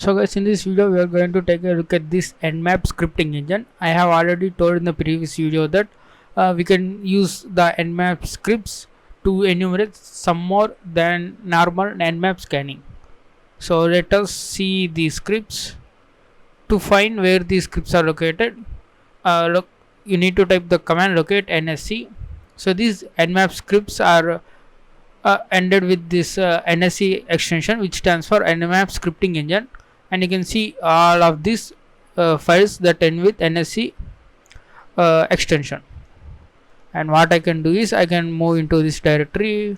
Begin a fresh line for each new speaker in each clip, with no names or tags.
So guys, in this video we are going to take a look at this Nmap scripting engine. I have already told in the previous video that we can use the Nmap scripts to enumerate some more than normal Nmap scanning. So let us see the scripts. To find where these scripts are located, look, you need to type the command locate nsc. So these Nmap scripts are ended with this nsc extension, which stands for Nmap scripting engine, and you can see all of these files that end with nsc extension. And what I can do is I can move into this directory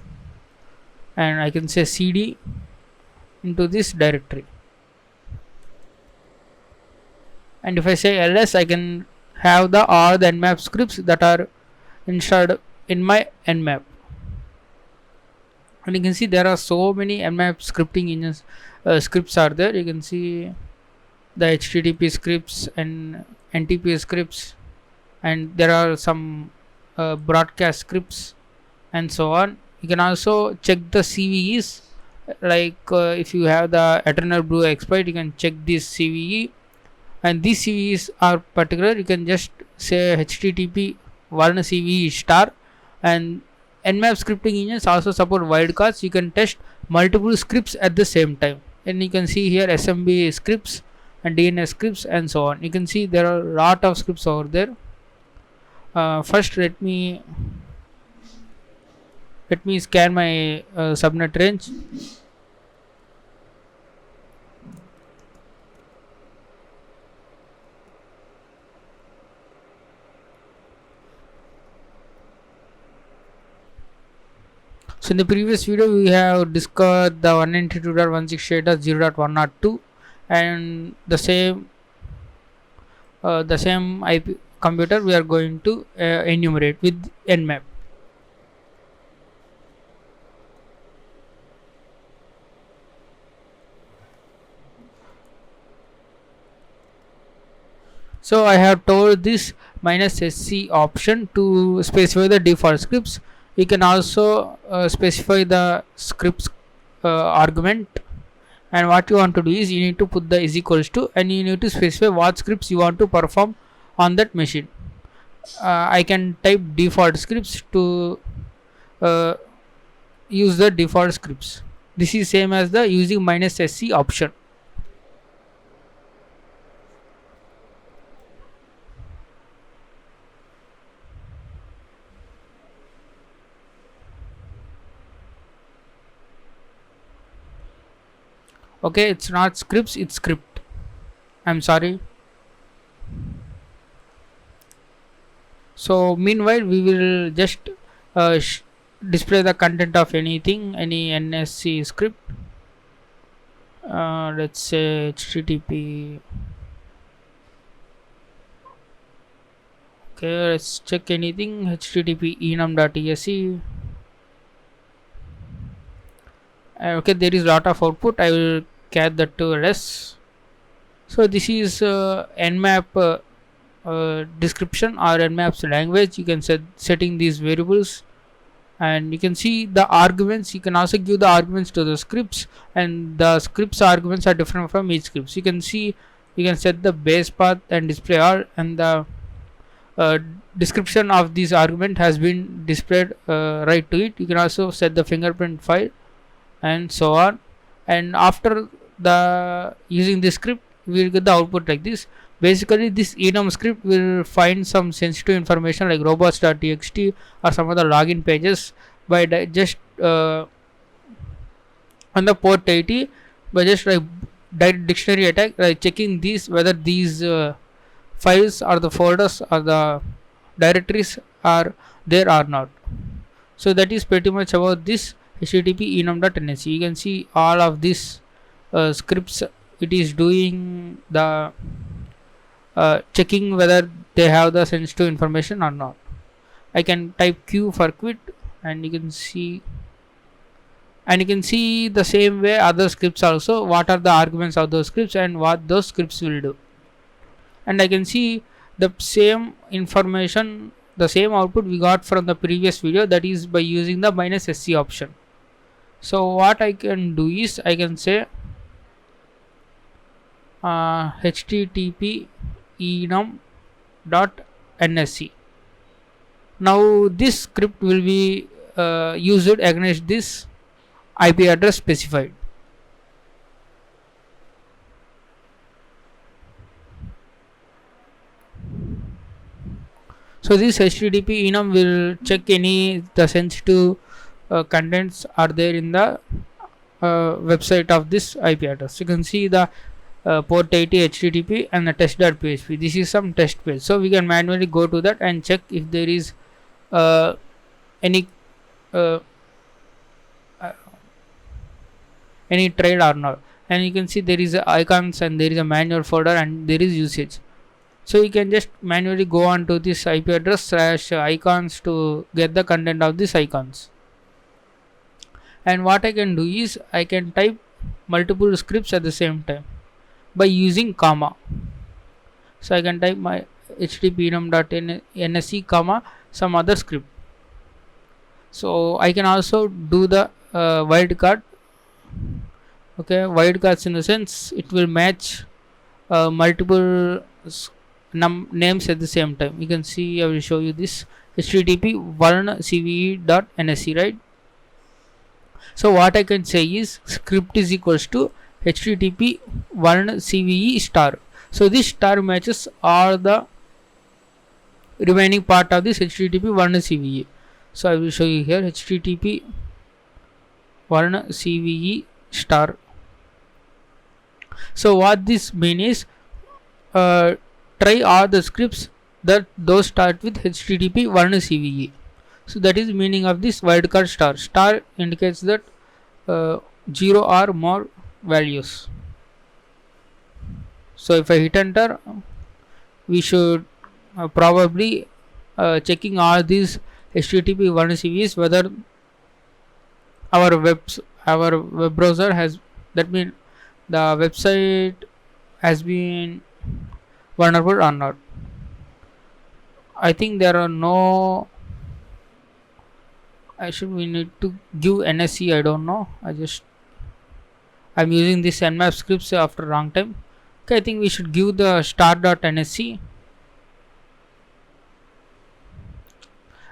and I can say cd into this directory, and if I say ls, I can have the all the Nmap scripts that are installed in my Nmap. And you can see there are so many Nmap scripting engines scripts are there. You can see the http scripts and ntp scripts, and there are some broadcast scripts and so on. You can also check the cves, like if you have the eternal blue exploit, you can check this cve, and these cves are particular. You can just say http one cve star. And Nmap scripting engines also support wildcards. You can test multiple scripts at the same time, and you can see here smb scripts and dns scripts and so on. You can see there are a lot of scripts over there. First let me scan my subnet range. So in the previous video we have discussed the 192.168.0.102, and the same IP computer we are going to enumerate with Nmap. So I have told this -sc option to specify the default scripts. You can also specify the scripts argument, and what you want to do is you need to put the is equals to, and you need to specify what scripts you want to perform on that machine. I can type default scripts to use the default scripts. This is same as the using -sc option. Okay, it's not scripts, it's script. I'm sorry. So meanwhile we will just display the content of anything, any nsc script. Let's say http. Okay, let's check anything, http enum.ese. Okay, there is lot of output. I will catch that to ls. So this is Nmap description or Nmap's language. You can setting these variables, and you can see the arguments. You can also give the arguments to the scripts, and the scripts arguments are different from each scripts. You can see you can set the base path and display all, and the description of this argument has been displayed right to it. You can also set the fingerprint file and so on, and after the using this script we will get the output like this. Basically this enum script will find some sensitive information like robots.txt or some other login pages by just on the port 80, by just like dictionary attack, like checking these whether these files or the folders or the directories are there or not. So that is pretty much about this http enum.nsc. You can see all of these scripts. It is doing the checking whether they have the sensitive information or not. I can type q for quit, and you can see the same way other scripts also, what are the arguments of those scripts and what those scripts will do. And I can see the same information, the same output we got from the previous video, that is by using the -sc option. So what I can do is I can say http enum.nsc. Now this script will be used against this IP address specified. So this http enum will check any the sensitive contents are there in the website of this IP address. You can see the port 80 http and the test.php. This is some test page, so we can manually go to that and check if there is any uh, any trade or not. And you can see there is icons and there is a manual folder and there is usage. So you can just manually go on to this IP address / icons to get the content of these icons. And what I can do is I can type multiple scripts at the same time by using comma. So I can type my http enum.nsc comma some other script. So I can also do the wildcard. Okay, wildcards in the sense it will match multiple names at the same time. You can see I will show you this http varnacve.nsc, right? So what I can say is script is equals to http varnacve star. So this star matches all the remaining part of this http varnacve. So I will show you here http varnacve star. So what this means is try all the scripts that those start with http varnacve. So that is meaning of this wildcard star. Star indicates that 0 or more values. So if I hit enter, we should probably checking all these http varnaceves whether our web browser has, that means the website has been vulnerable or not. I think there are no, we need to give NSC, I don't know. I'm using this nmap scripts after long time. Okay, I think we should give the star.nsc.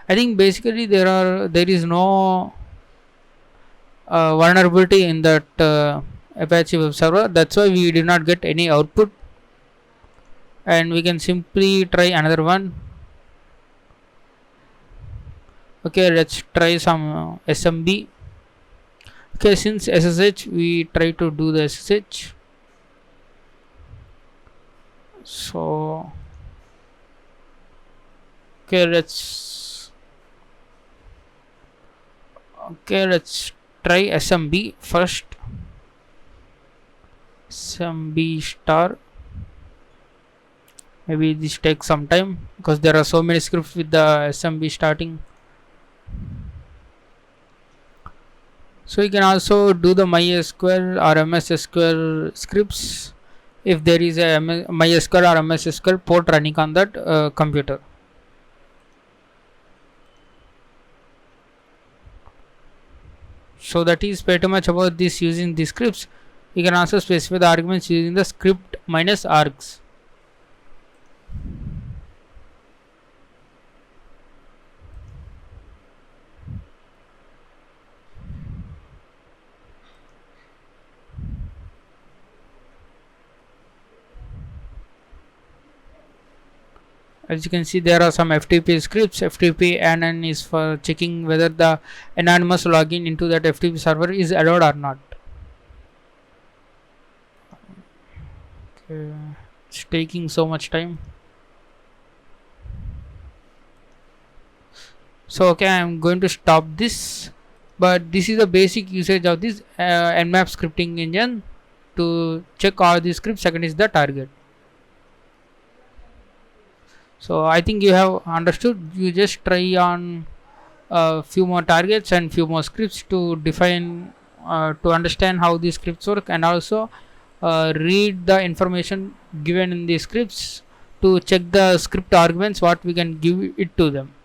I think basically there is no vulnerability in that Apache web server. That's why we did not get any output, and we can simply try another one. Okay, let's try some SMB. Okay, since SSH, we try to do the SSH. So okay, let's try SMB first. SMB star. Maybe this takes some time because there are so many scripts with the SMB starting. So you can also do the MySQL or MS SQL scripts if there is a MySQL or MS SQL port running on that computer. So that is pretty much about this using the scripts. You can also specify the arguments using the script minus args. As you can see, there are some FTP scripts. FTP ANN is for checking whether the anonymous login into that FTP server is allowed or not. Okay, it's taking so much time. So okay, I'm going to stop this, but this is the basic usage of this nmap scripting engine to check all the scripts against the target. So I think you have understood. You just try on a few more targets and few more scripts to define to understand how these scripts work, and also read the information given in the scripts to check the script arguments what we can give it to them.